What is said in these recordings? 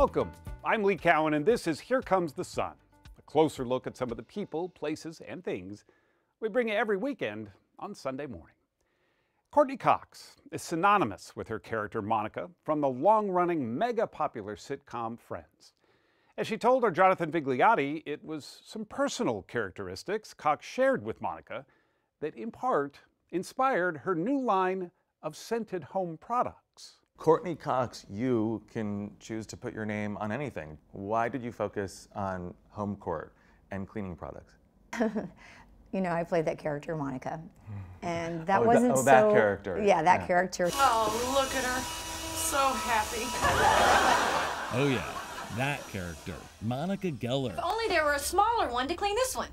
Welcome. I'm Lee Cowan, and this is Here Comes the Sun, a closer look at some of the people, places, and things we bring you every weekend on Sunday morning. Courtney Cox is synonymous with her character Monica from the long-running, mega-popular sitcom Friends. As she told our Jonathan Vigliotti, it was some personal characteristics Cox shared with Monica that, in part, inspired her new line of scented home products. Courtney Cox, you can choose to put your name on anything. Why did you focus on Homecourt and cleaning products? You know, I played that character, Monica, and that wasn't so... that character. Yeah, that character. Oh, look at her. So happy. Oh yeah, that character, Monica Geller. If only there were a smaller one to clean this one.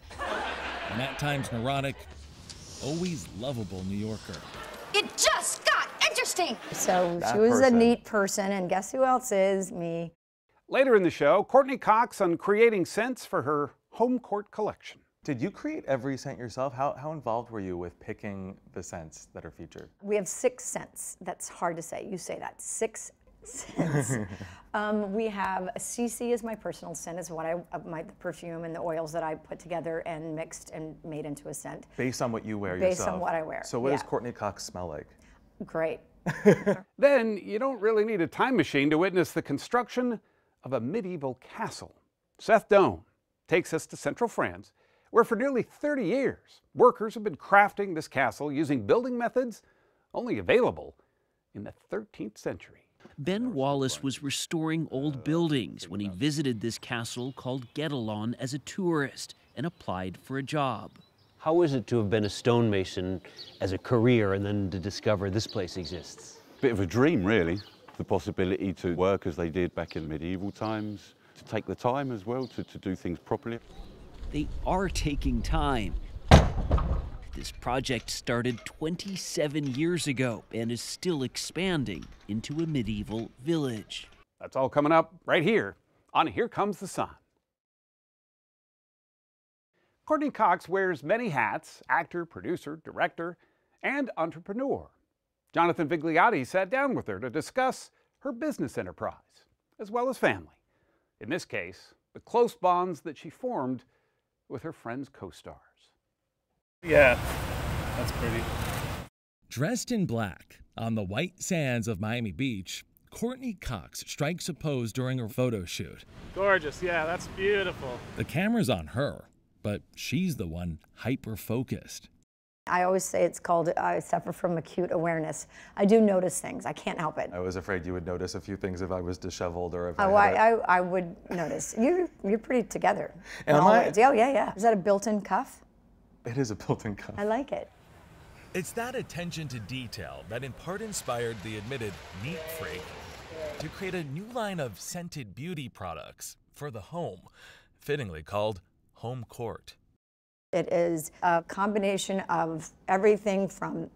An at times neurotic, always lovable New Yorker. It just got interesting. So she was a neat person, and guess who else is? Me. Later in the show, Courtney Cox on creating scents for her Homecourt collection. Did you create every scent yourself? How involved were you with picking the scents that are featured? We have 6 scents. That's hard to say. You say that. 6 scents. We have a CC is my personal scent, is what the perfume and the oils that I put together and mixed and made into a scent. Based on what you wear yourself? Based on what I wear. So what does Courtney Cox smell like? Great. Then you don't really need a time machine to witness the construction of a medieval castle. Seth Doane takes us to Central France, where for nearly 30 years, workers have been crafting this castle using building methods only available in the 13th century. Ben Wallace was restoring old buildings when he visited this castle called Guédelon as a tourist and applied for a job. How is it to have been a stonemason as a career and then to discover this place exists? Bit of a dream, really. The possibility to work as they did back in medieval times, to take the time as well to do things properly. They are taking time. This project started 27 years ago and is still expanding into a medieval village. That's all coming up right here on Here Comes the Sun. Courtney Cox wears many hats: actor, producer, director, and entrepreneur. Jonathan Vigliotti sat down with her to discuss her business enterprise, as well as family. In this case, the close bonds that she formed with her Friends co-stars. Yeah, that's pretty. Dressed in black, on the white sands of Miami Beach, Courtney Cox strikes a pose during her photo shoot. Gorgeous, yeah, that's beautiful. The camera's on her, but she's the one hyper-focused. I always say it's called, I suffer from acute awareness. I do notice things. I can't help it. I was afraid you would notice a few things if I was disheveled or if I would notice. You're pretty together. Am I? Oh, yeah. Is that a built-in cuff? It is a built-in cuff. I like it. It's that attention to detail that in part inspired the admitted neat freak to create a new line of scented beauty products for the home, fittingly called Homecourt. It is a combination of everything from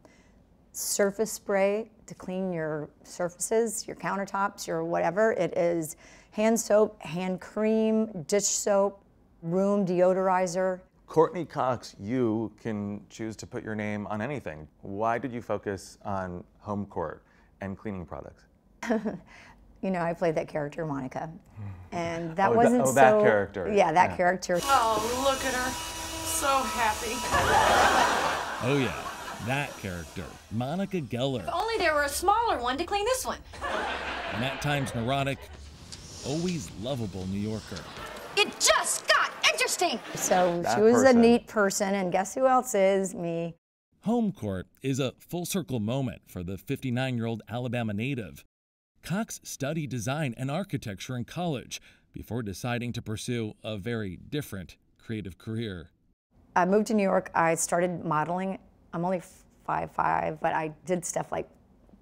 surface spray to clean your surfaces, your countertops, your whatever. It is hand soap, hand cream, dish soap, room deodorizer. Courtney Cox, you can choose to put your name on anything. Why did you focus on Homecourt and cleaning products? You know, I played that character, Monica, and that wasn't so... that character. Yeah, that character. Oh, look at her. So happy. Oh yeah, that character, Monica Geller. If only there were a smaller one to clean this one. An at times neurotic, always lovable New Yorker. It just got interesting. So she was a neat person, and guess who else is? Me. Homecourt is a full circle moment for the 59-year-old Alabama native. Cox studied design and architecture in college before deciding to pursue a very different creative career. I moved to New York. I started modeling. I'm only 5'5", but I did stuff like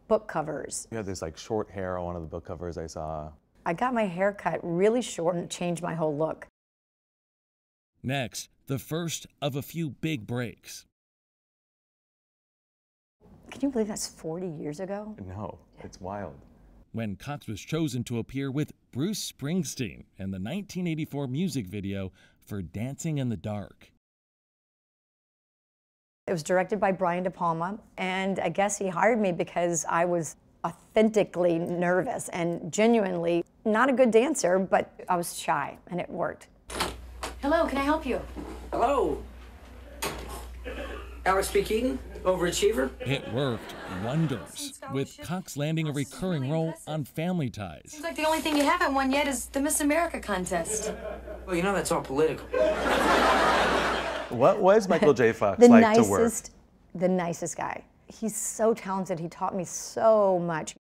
book covers. You had this like short hair on one of the book covers I saw. I got my hair cut really short and changed my whole look. Next, the first of a few big breaks. Can you believe that's 40 years ago? No, it's wild. When Cox was chosen to appear with Bruce Springsteen in the 1984 music video for Dancing in the Dark. It was directed by Brian De Palma, and I guess he hired me because I was authentically nervous and genuinely not a good dancer, but I was shy, and it worked. Hello, can I help you? Hello. Alex speaking, overachiever. It worked wonders, with Cox landing a recurring role on Family Ties. Seems like the only thing you haven't won yet is the Miss America contest. Well, you know that's all political. What was Michael J. Fox like to work? The nicest guy. He's so talented. He taught me so much.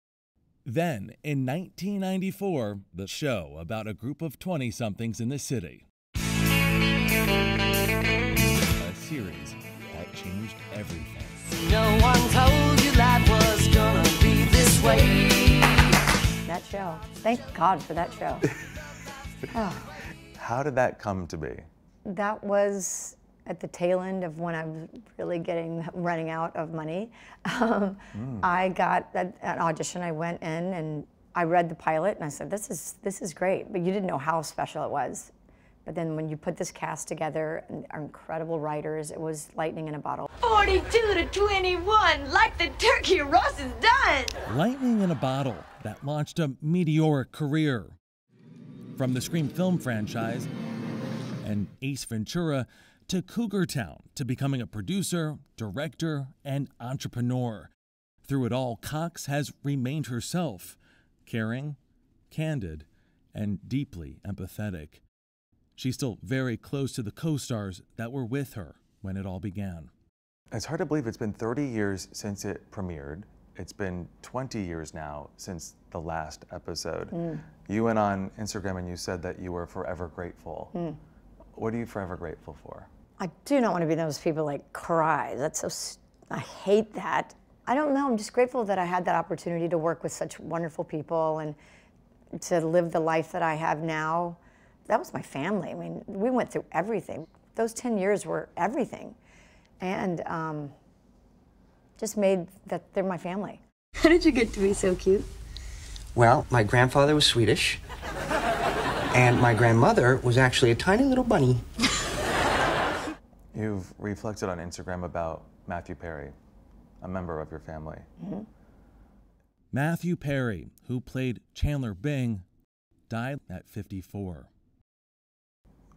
Then, in 1994, the show about a group of 20-somethings in the city. A series that changed everything. No one told you life was gonna be this way. That show. Thank God for that show. Oh. How did that come to be? That was at the tail end of when I was really running out of money. I got an audition. I went in and I read the pilot and I said, this is great. But you didn't know how special it was. But then when you put this cast together, and our incredible writers, it was lightning in a bottle. 42-21, like the turkey Ross is done. Lightning in a bottle that launched a meteoric career. From the Scream film franchise and Ace Ventura to Cougar Town, to becoming a producer, director, and entrepreneur. Through it all, Cox has remained herself, caring, candid, and deeply empathetic. She's still very close to the co-stars that were with her when it all began. It's hard to believe it's been 30 years since it premiered. It's been 20 years now since the last episode. You went on Instagram and you said that you were forever grateful. What are you forever grateful for? I do not want to be those people like cry. That's so, I hate that. I don't know, I'm just grateful that I had that opportunity to work with such wonderful people and to live the life that I have now. That was my family. I mean, we went through everything. Those 10 years were everything. And just made that they're my family. How did you get to be so cute? Well, my grandfather was Swedish, and my grandmother was actually a tiny little bunny. You've reflected on Instagram about Matthew Perry, a member of your family. Matthew Perry, who played Chandler Bing, died at 54.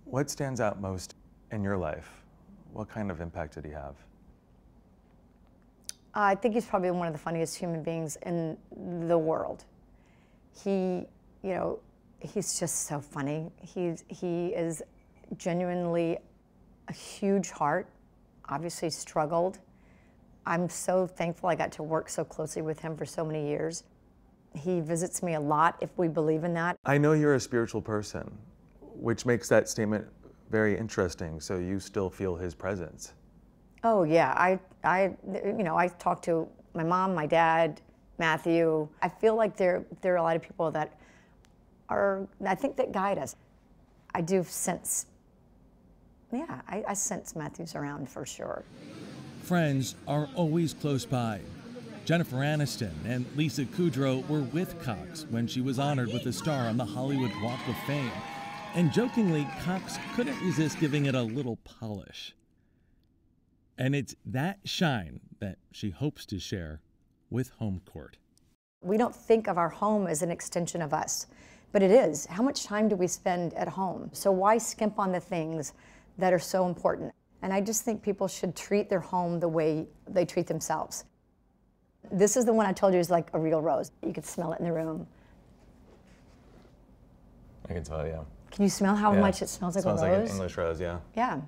What stands out most in your life? What kind of impact did he have? I think he's probably one of the funniest human beings in the world. He, you know, he's just so funny. He is genuinely a huge heart, obviously struggled. I'm so thankful I got to work so closely with him for so many years. He visits me a lot, if we believe in that. I know you're a spiritual person, which makes that statement very interesting. So you still feel his presence. Oh yeah, you know, I talk to my mom, my dad, Matthew. I feel like there are a lot of people that are, I think, that guide us. I do sense, yeah, I sense Matthew's around for sure. Friends are always close by. Jennifer Aniston and Lisa Kudrow were with Cox when she was honored with a star on the Hollywood Walk of Fame. And jokingly, Cox couldn't resist giving it a little polish. And it's that shine that she hopes to share with Homecourt. We don't think of our home as an extension of us, but it is. How much time do we spend at home? So why skimp on the things that are so important? And I just think people should treat their home the way they treat themselves. This is the one I told you is like a real rose. You could smell it in the room. I can tell, yeah. Can you smell how much it smells like a rose? Smells like an English rose, yeah. Yeah.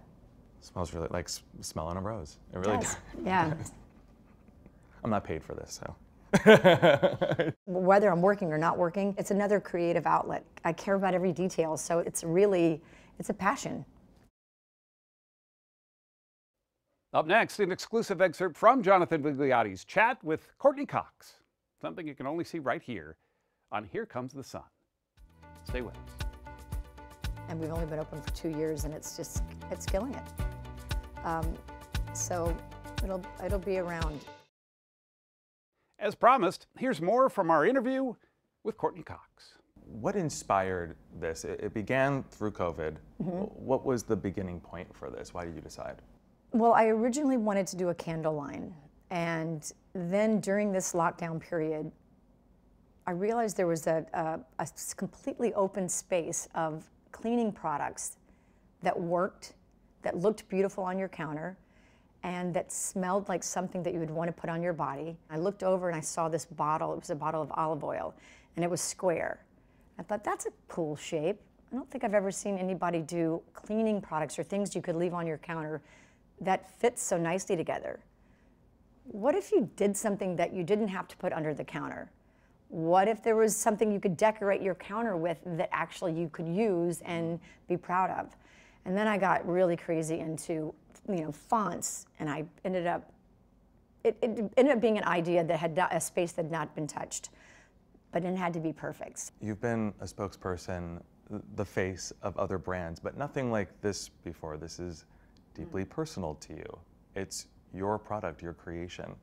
Smells really like smelling a rose. It really does. Yeah. I'm not paid for this, so. Whether I'm working or not working, it's another creative outlet. I care about every detail, so it's a passion. Up next, an exclusive excerpt from Jonathan Vigliotti's chat with Courtney Cox, something you can only see right here on Here Comes the Sun. Stay with us. And we've only been open for 2 years, and it's killing it. So it'll be around. As promised, here's more from our interview with Courtney Cox. What inspired this? It began through COVID. What was the beginning point for this? Why did you decide? Well, I originally wanted to do a candle line, and then during this lockdown period, I realized there was a completely open space of cleaning products that worked, that looked beautiful on your counter, and that smelled like something that you would want to put on your body. I looked over and I saw this bottle. It was a bottle of olive oil, and it was square. I thought, that's a cool shape. I don't think I've ever seen anybody do cleaning products or things you could leave on your counter that fits so nicely together. What if you did something that you didn't have to put under the counter? What if there was something you could decorate your counter with that actually you could use and be proud of? And then I got really crazy into, fonts, and I ended up, it ended up being an idea that had a space that had not been touched, but it had to be perfect. You've been a spokesperson, the face of other brands, but nothing like this before. This is deeply personal to you. It's your product, your creation.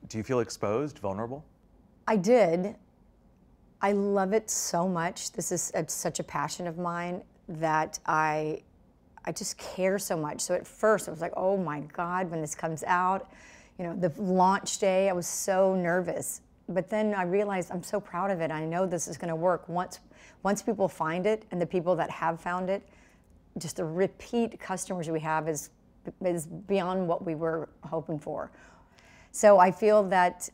Do you feel exposed, vulnerable? I did. I love it so much. This is such a passion of mine that I just care so much. So at first I was like, oh my God, when this comes out, the launch day, I was so nervous. But then I realized I'm so proud of it. I know this is going to work. Once people find it, and the people that have found it, just the repeat customers we have is beyond what we were hoping for. So I feel that,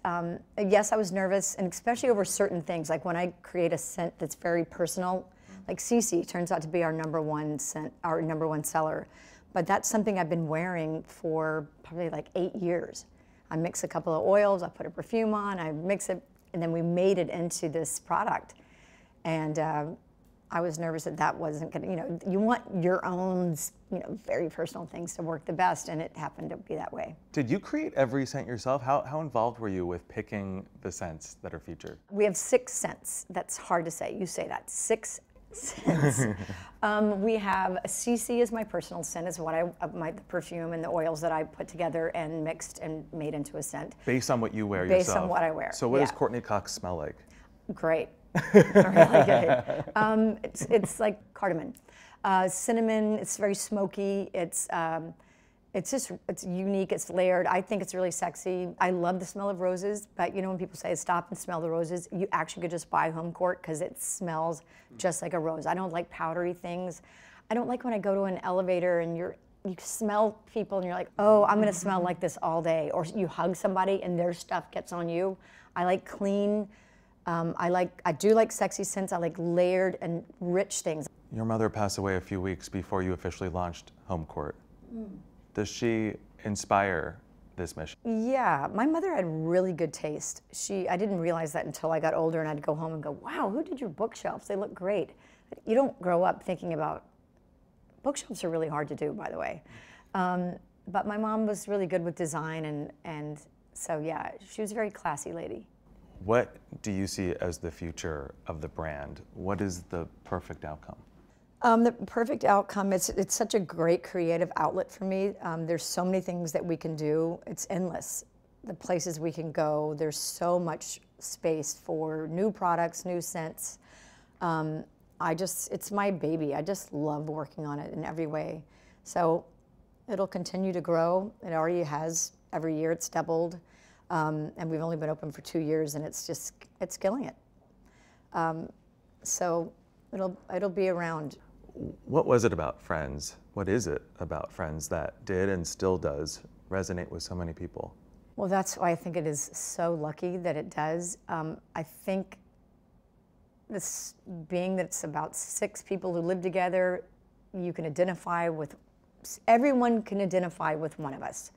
yes, I was nervous, and especially over certain things, like when I create a scent that's very personal, like CC turns out to be our #1 scent, our #1 seller. But that's something I've been wearing for probably like 8 years. I mix a couple of oils, I put a perfume on, I mix it, and then we made it into this product. And I was nervous that wasn't gonna, you want your own, very personal things to work the best, and it happened to be that way. Did you create every scent yourself? How involved were you with picking the scents that are featured? We have 6 scents. That's hard to say. You say that, 6 scents. We have CC is my personal scent, is what the perfume and the oils that I put together and mixed and made into a scent. Based on what you wear yourself? Based on what I wear. So what does Courtney Cox smell like? Great. Really good. It's like cardamom. Cinnamon, it's very smoky. It's unique, it's layered. I think it's really sexy. I love the smell of roses, but when people say stop and smell the roses, you actually could just buy Homecourt because it smells just like a rose. I don't like powdery things. I don't like when I go to an elevator and you smell people and you're like, oh, I'm gonna smell like this all day. Or you hug somebody and their stuff gets on you. I like clean. I do like sexy scents. I like layered and rich things. Your mother passed away a few weeks before you officially launched Homecourt. Does she inspire this mission? Yeah, my mother had really good taste. I didn't realize that until I got older and I'd go home and go, wow, who did your bookshelves? They look great. You don't grow up thinking about, bookshelves are really hard to do, by the way. But my mom was really good with design, and so yeah, she was a very classy lady. What do you see as the future of the brand? What is the perfect outcome? The perfect outcome, it's such a great creative outlet for me. There's so many things that we can do. It's endless. The places we can go, there's so much space for new products, new scents. It's my baby. I just love working on it in every way. So it'll continue to grow. It already has. Every year it's doubled. And we've only been open for 2 years, and it's killing it. So it'll be around. What was it about Friends? What is it about Friends that did and still does resonate with so many people? Well, that's why I think it is so lucky that it does. I think this being that it's about 6 people who live together, you can identify with, everyone can identify with one of us.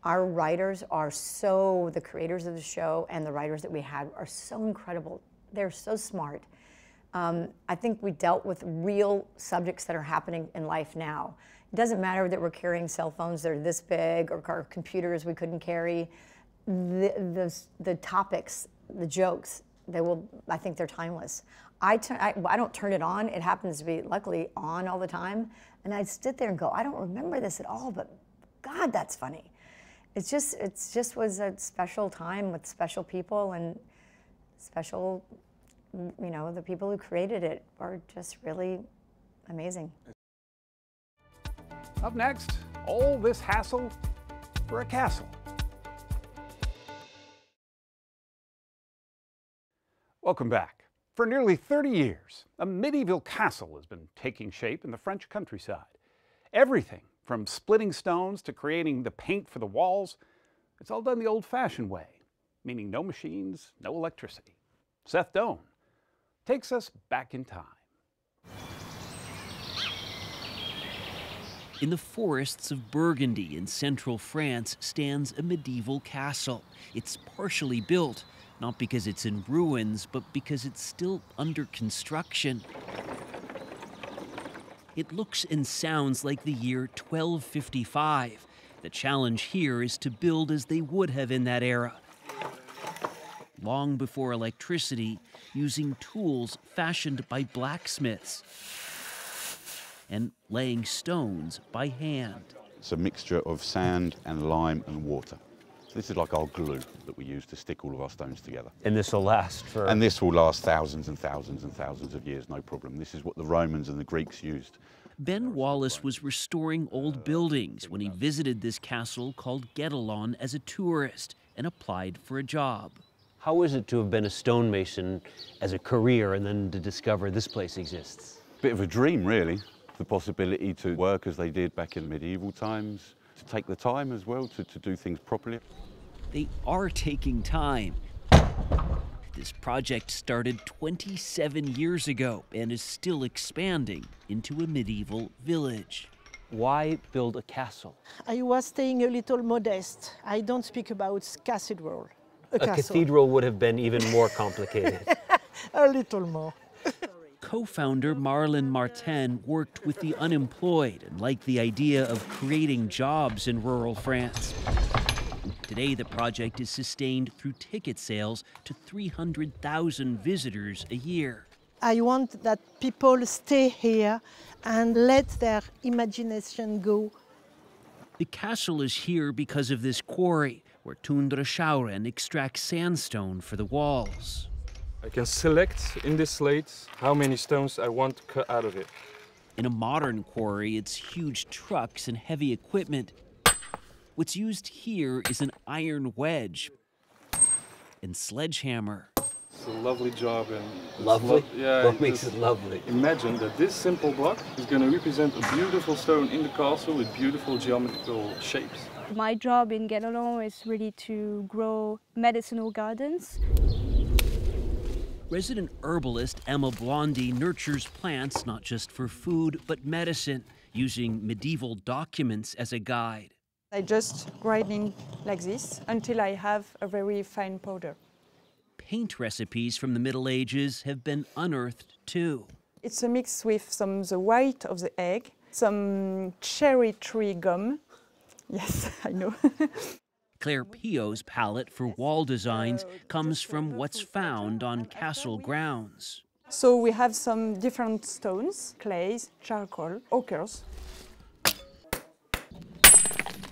Our writers are the creators of the show and the writers that we had are so incredible. They're so smart. I think we dealt with real subjects that are happening in life now. It doesn't matter that we're carrying cell phones that are this big or our computers we couldn't carry. The topics, the jokes, I think they're timeless. I don't turn it on. It happens to be, luckily, on all the time. And I'd sit there and go, I don't remember this at all, but God, that's funny. It just was a special time with special people and special, the people who created it are just really amazing. Up next, all this hassle for a castle. Welcome back. For nearly 30 years, a medieval castle has been taking shape in the French countryside. Everything from splitting stones to creating the paint for the walls, it's all done the old-fashioned way, meaning no machines, no electricity. Seth Doane takes us back in time. In the forests of Burgundy in central France stands a medieval castle. It's partially built, not because it's in ruins, but because it's still under construction. It looks and sounds like the year 1255. The challenge here is to build as they would have in that era. Long before electricity, using tools fashioned by blacksmiths and laying stones by hand. It's a mixture of sand and lime and water. So this is like our glue that we use to stick all of our stones together. And this will last for... And this will last thousands and thousands and thousands of years, no problem. This is what the Romans and the Greeks used. Ben Wallace was restoring old buildings when he visited this castle called Guédelon as a tourist and applied for a job. How is it to have been a stonemason as a career and then to discover this place exists? Bit of a dream, really. The possibility to work as they did back in medieval times, to take the time as well to do things properly. They are taking time. This project started 27 years ago and is still expanding into a medieval village. Why build a castle? I was staying a little modest. I don't speak about cathedral. A cathedral would have been even more complicated. A little more. Co-founder Marlon Martin worked with the unemployed and liked the idea of creating jobs in rural France. Today, the project is sustained through ticket sales to 300,000 visitors a year. I want that people stay here and let their imagination go. The castle is here because of this quarry, where Tundra Schauren extracts sandstone for the walls. I can select in this slate how many stones I want to cut out of it. In a modern quarry, it's huge trucks and heavy equipment. What's used here is an iron wedge and sledgehammer. It's a lovely job. And lovely? Yeah. What makes it lovely? Imagine that this simple block is going to represent a beautiful stone in the castle with beautiful geometrical shapes. My job in Guédelon is really to grow medicinal gardens. Resident herbalist Emma Blondie nurtures plants not just for food, but medicine, using medieval documents as a guide. I just grinding like this until I have a very fine powder. Paint recipes from the Middle Ages have been unearthed too. It's a mix with the white of the egg, some cherry tree gum. Yes, I know. Claire Pio's palette for wall designs comes from what's found on castle grounds. So we have some different stones, clays, charcoal, ochres.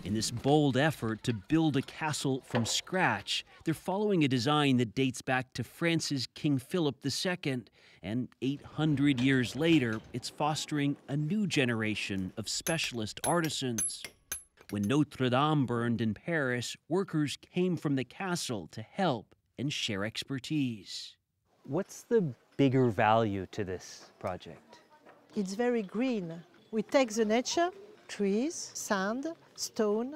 In this bold effort to build a castle from scratch, they're following a design that dates back to France's King Philip II, and 800 years later, it's fostering a new generation of specialist artisans. When Notre Dame burned in Paris, workers came from the castle to help and share expertise. What's the bigger value to this project? It's very green. We take the nature, trees, sand, stone,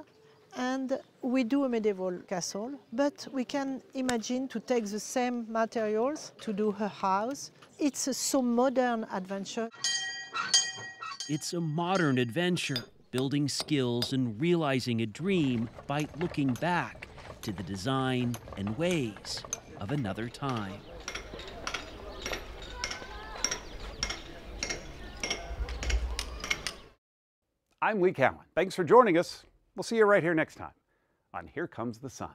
and we do a medieval castle, but we can imagine to take the same materials to do her house. It's a so modern adventure. It's a modern adventure, building skills and realizing a dream by looking back to the design and ways of another time. I'm Lee Cowan. Thanks for joining us. We'll see you right here next time on Here Comes the Sun.